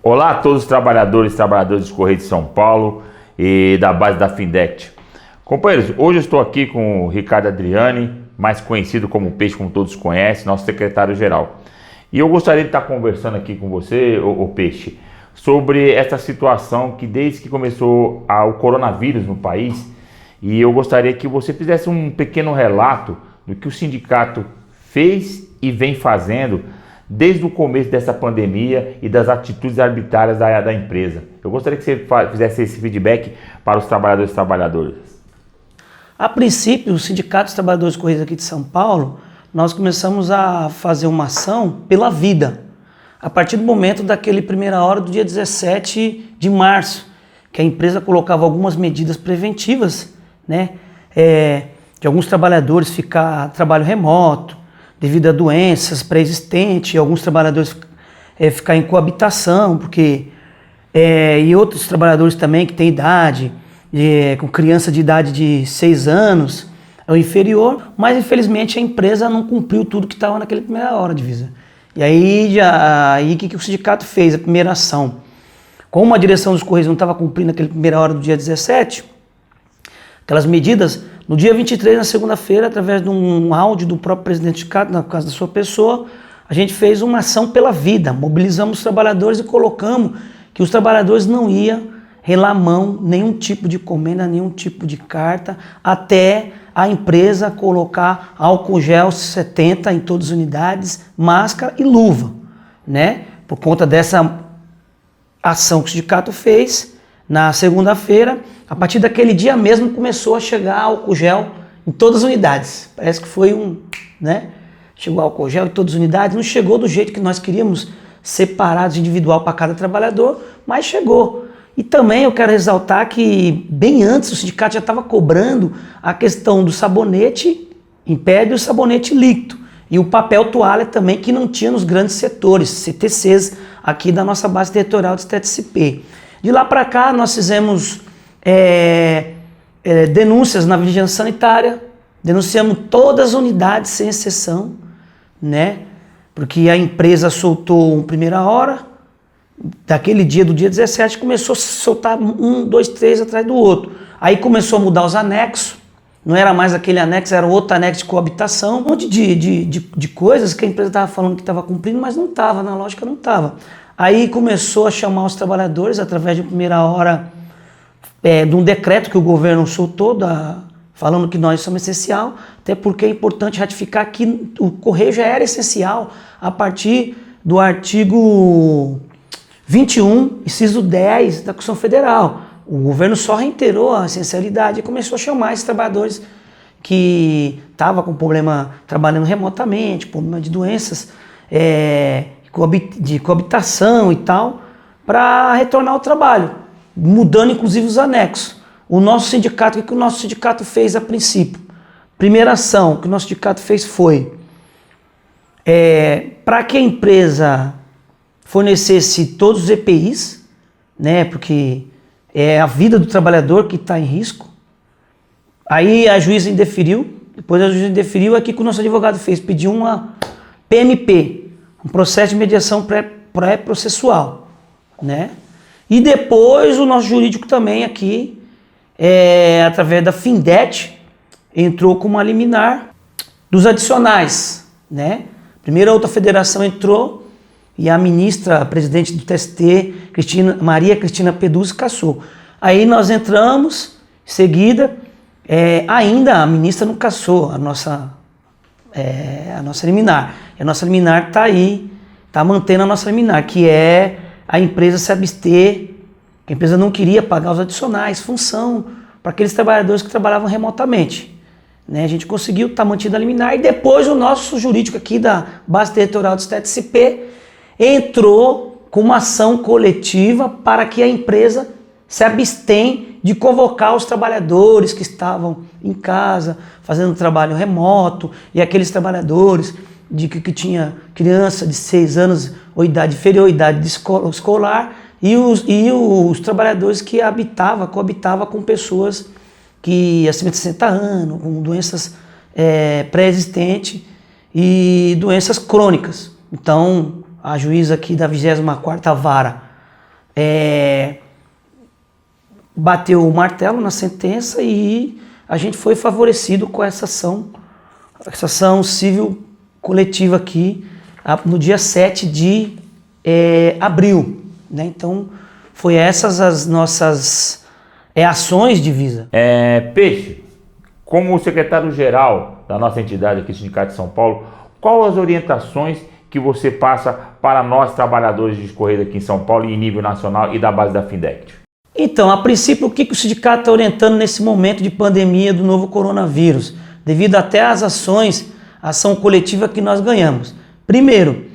Olá a todos os trabalhadores e trabalhadoras dos Correios de São Paulo e da base da Findect. Companheiros, hoje eu estou aqui com o Ricardo Adriani, mais conhecido como Peixe, como todos conhecem, nosso secretário-geral. E eu gostaria de estar conversando aqui com você, o Peixe, sobre essa situação que desde que começou o coronavírus no país, e eu gostaria que você fizesse um pequeno relato do que o sindicato fez e vem fazendo desde o começo dessa pandemia e das atitudes arbitrárias da empresa. Eu gostaria que você fizesse esse feedback para os trabalhadores e trabalhadoras. A princípio, o Sindicato dos Trabalhadores dos Correios aqui de São Paulo, nós começamos a fazer uma ação pela vida, a partir do momento daquele primeira hora do dia 17 de março, que a empresa colocava algumas medidas preventivas, né, de alguns trabalhadores ficar trabalho remoto, devido a doenças pré-existentes, alguns trabalhadores ficar em coabitação, porque e outros trabalhadores também que têm idade, com criança de idade de 6 anos ou inferior, mas infelizmente a empresa não cumpriu tudo que estava naquela primeira hora de visa. E aí o que o sindicato fez? A primeira ação, como a direção dos Correios não estava cumprindo aquela primeira hora do dia 17, aquelas medidas, no dia 23, na segunda-feira, através de um áudio do próprio presidente do sindicato, na casa da sua pessoa, a gente fez uma ação pela vida, mobilizamos os trabalhadores e colocamos que os trabalhadores não iam relar mão, nenhum tipo de comenda, nenhum tipo de carta, até a empresa colocar álcool gel 70 em todas as unidades, máscara e luva, né? Por conta dessa ação que o sindicato fez, na segunda-feira, a partir daquele dia mesmo começou a chegar álcool gel em todas as unidades. Parece que foi né? Chegou álcool gel em todas as unidades, não chegou do jeito que nós queríamos, separados, individual para cada trabalhador, mas chegou. E também eu quero ressaltar que bem antes o sindicato já estava cobrando a questão do sabonete em pé e o sabonete líquido. E o papel toalha também, que não tinha nos grandes setores, CTCs, aqui da nossa base territorial de TTCP. De lá para cá nós fizemos denúncias na vigilância sanitária, denunciamos todas as unidades sem exceção, né? Porque a empresa soltou uma primeira hora, daquele dia, do dia 17, começou a soltar 1, 2, 3 atrás do outro. Aí começou a mudar os anexos, não era mais aquele anexo, era outro anexo de coabitação, um monte de coisas que a empresa estava falando que estava cumprindo, mas não estava, na lógica não estava. Aí começou a chamar os trabalhadores através de primeira hora de um decreto que o governo soltou, falando que nós somos essencial, até porque é importante ratificar que o Correio já era essencial a partir do artigo 21, inciso 10 da Constituição Federal. O governo só reiterou a essencialidade e começou a chamar esses trabalhadores que estavam com problema trabalhando remotamente, problema de doenças, de coabitação e tal, para retornar ao trabalho, mudando inclusive os anexos. O nosso sindicato, o que o nosso sindicato fez a princípio? Primeira ação que o nosso sindicato fez foi, para que a empresa fornecesse todos os EPIs, né, porque é a vida do trabalhador que está em risco. Aí a juíza indeferiu, depois a juíza indeferiu, aqui que o nosso advogado fez, pediu uma PMP, um processo de mediação pré-processual, né? E depois o nosso jurídico também aqui, através da Findect, entrou com uma liminar dos adicionais, né? Primeiro a outra federação entrou e a ministra, a presidente do TST, Maria Cristina Peduzzi, cassou. Aí nós entramos, em seguida, ainda a ministra não cassou a nossa liminar. E a nossa liminar está aí, está mantendo a nossa liminar, que é a empresa se abster, que a empresa não queria pagar os adicionais, função para aqueles trabalhadores que trabalhavam remotamente. Né? A gente conseguiu estar mantida a liminar e depois o nosso jurídico aqui da base territorial do TTCP entrou com uma ação coletiva para que a empresa se abstém de convocar os trabalhadores que estavam em casa, fazendo trabalho remoto, e aqueles trabalhadores que tinha criança de 6 anos ou idade inferior, idade de escolar, e os trabalhadores que coabitavam com pessoas que acima de 60 anos, com doenças pré-existentes e doenças crônicas. Então, a juíza aqui da 24ª Vara bateu o martelo na sentença e a gente foi favorecido com essa ação civil coletiva aqui no dia 7 de abril, né? Então, foi essas as nossas ações de Visa. Peixe, como secretário-geral da nossa entidade aqui, Sindicato de São Paulo, quais as orientações que você passa para nós, trabalhadores de Correios aqui em São Paulo e em nível nacional e da base da Findect? Então, a princípio, o que o sindicato está orientando nesse momento de pandemia do novo coronavírus, devido até às ação coletiva que nós ganhamos? Primeiro,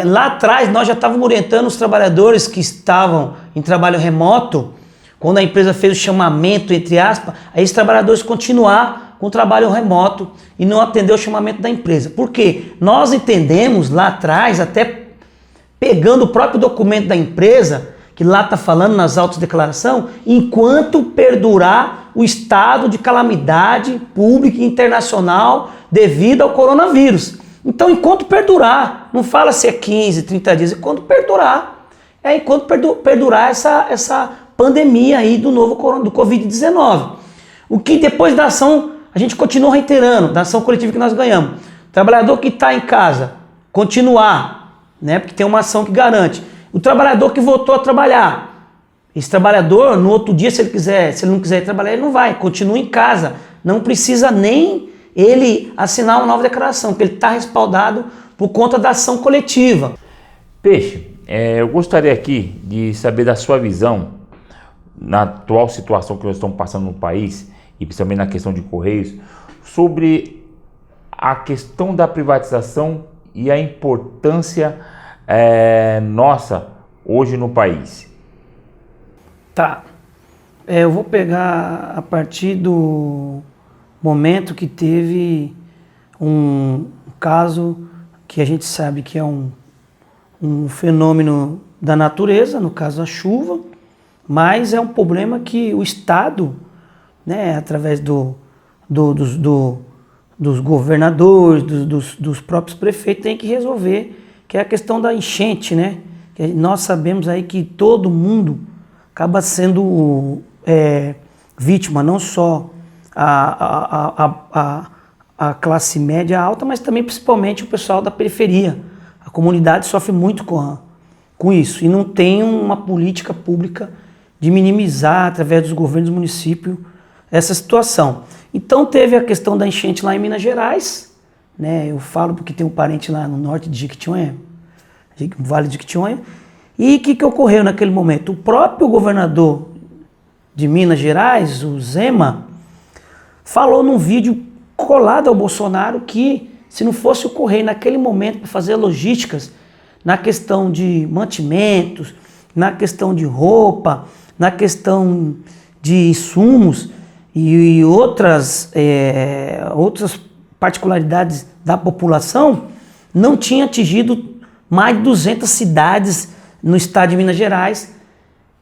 lá atrás nós já estávamos orientando os trabalhadores que estavam em trabalho remoto, quando a empresa fez o chamamento, entre aspas, a esses trabalhadores continuar com o trabalho remoto e não atender o chamamento da empresa. Por quê? Nós entendemos lá atrás, até pegando o próprio documento da empresa, que lá está falando nas autodeclarações, enquanto perdurar o estado de calamidade pública e internacional devido ao coronavírus. Então, enquanto perdurar, não fala se é 15, 30 dias, enquanto perdurar, enquanto perdurar essa pandemia aí do Covid-19. O que depois da ação, a gente continua reiterando, da ação coletiva que nós ganhamos. Trabalhador que está em casa, continuar, né? Porque tem uma ação que garante. O trabalhador que voltou a trabalhar, esse trabalhador, no outro dia, se ele não quiser ir trabalhar, ele não vai, continua em casa. Não precisa nem ele assinar uma nova declaração, porque ele está respaldado por conta da ação coletiva. Peixe, eu gostaria aqui de saber da sua visão na atual situação que nós estamos passando no país, e principalmente na questão de Correios, sobre a questão da privatização e a importância nossa hoje no país. Tá. Eu vou pegar a partir do momento que teve um caso que a gente sabe que é um fenômeno da natureza, no caso a chuva, mas é um problema que o Estado, né, através dos governadores, dos próprios prefeitos, tem que resolver, que é a questão da enchente, né? Que nós sabemos aí que todo mundo acaba sendo vítima, não só a classe média alta, mas também principalmente o pessoal da periferia. A comunidade sofre muito com isso e não tem uma política pública de minimizar, através dos governos do município, essa situação. Então teve a questão da enchente lá em Minas Gerais, né? Eu falo porque tem um parente lá no norte de Jequitinhonha, Vale de Jequitinhonha, e o que ocorreu naquele momento? O próprio governador de Minas Gerais, o Zema, falou num vídeo colado ao Bolsonaro que se não fosse o Correio naquele momento para fazer logísticas na questão de mantimentos, na questão de roupa, na questão de insumos e outras particularidades da população, não tinha atingido mais de 200 cidades no estado de Minas Gerais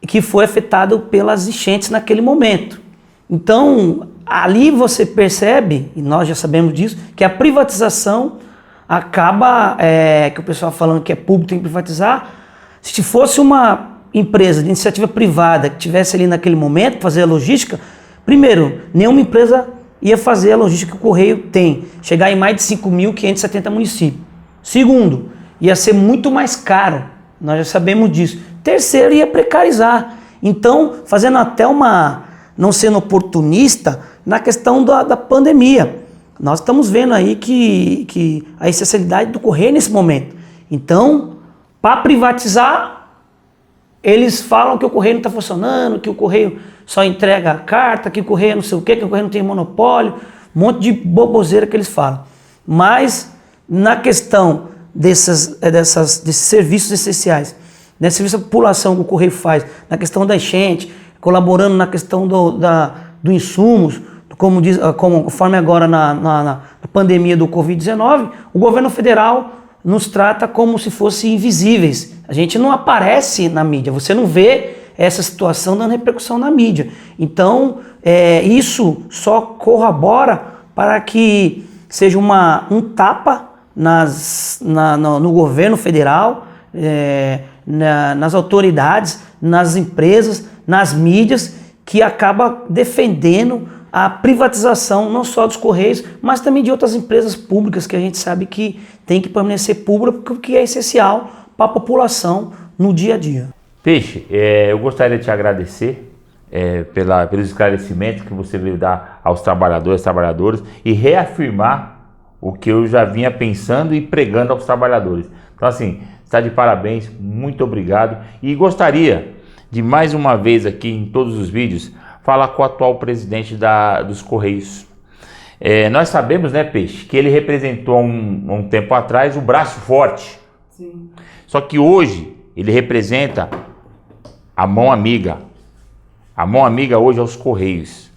que foi afetado pelas enchentes naquele momento. Então, ali você percebe, e nós já sabemos disso, que a privatização acaba, que o pessoal falando que é público, tem que privatizar. Se fosse uma empresa de iniciativa privada que tivesse ali naquele momento, fazer a logística, primeiro, nenhuma empresa ia fazer a logística que o Correio tem, chegar em mais de 5.570 municípios. Segundo, ia ser muito mais caro, nós já sabemos disso. Terceiro, ia precarizar. Então, fazendo até não sendo oportunista, na questão da pandemia. Nós estamos vendo aí que a essencialidade do Correio nesse momento. Então, para privatizar, eles falam que o Correio não está funcionando, que o Correio só entrega a carta, que o Correio não sei o quê, que o Correio não tem monopólio, um monte de boboseira que eles falam. Mas, na questão desses serviços essenciais, nesse serviço à população que o Correio faz, na questão da enchente, colaborando na questão do insumos, conforme agora na pandemia do Covid-19, o governo federal nos trata como se fossem invisíveis. A gente não aparece na mídia, você não vê essa situação dando repercussão na mídia. Então, isso só corrobora para que seja um tapa no governo federal, nas autoridades, nas empresas, nas mídias, que acaba defendendo a privatização não só dos Correios, mas também de outras empresas públicas que a gente sabe que tem que permanecer pública porque é essencial para a população no dia a dia. Peixe, eu gostaria de te agradecer pelos esclarecimentos que você veio dar aos trabalhadores e reafirmar o que eu já vinha pensando e pregando aos trabalhadores. Então assim, está de parabéns, muito obrigado, e gostaria de mais uma vez aqui em todos os vídeos falar com o atual presidente dos Correios. Nós sabemos, né, Peixe, que ele representou um tempo atrás o braço forte. Sim. Só que hoje ele representa a mão amiga. A mão amiga hoje é os Correios.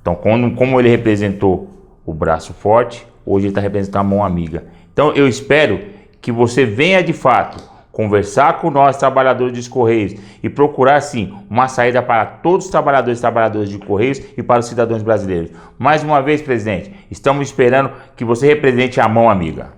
Então, como ele representou o braço forte, hoje ele está representando a mão amiga. Então, eu espero que você venha de fato conversar com nós, trabalhadores dos Correios, e procurar, sim, uma saída para todos os trabalhadores de Correios e para os cidadãos brasileiros. Mais uma vez, presidente, estamos esperando que você represente a mão amiga.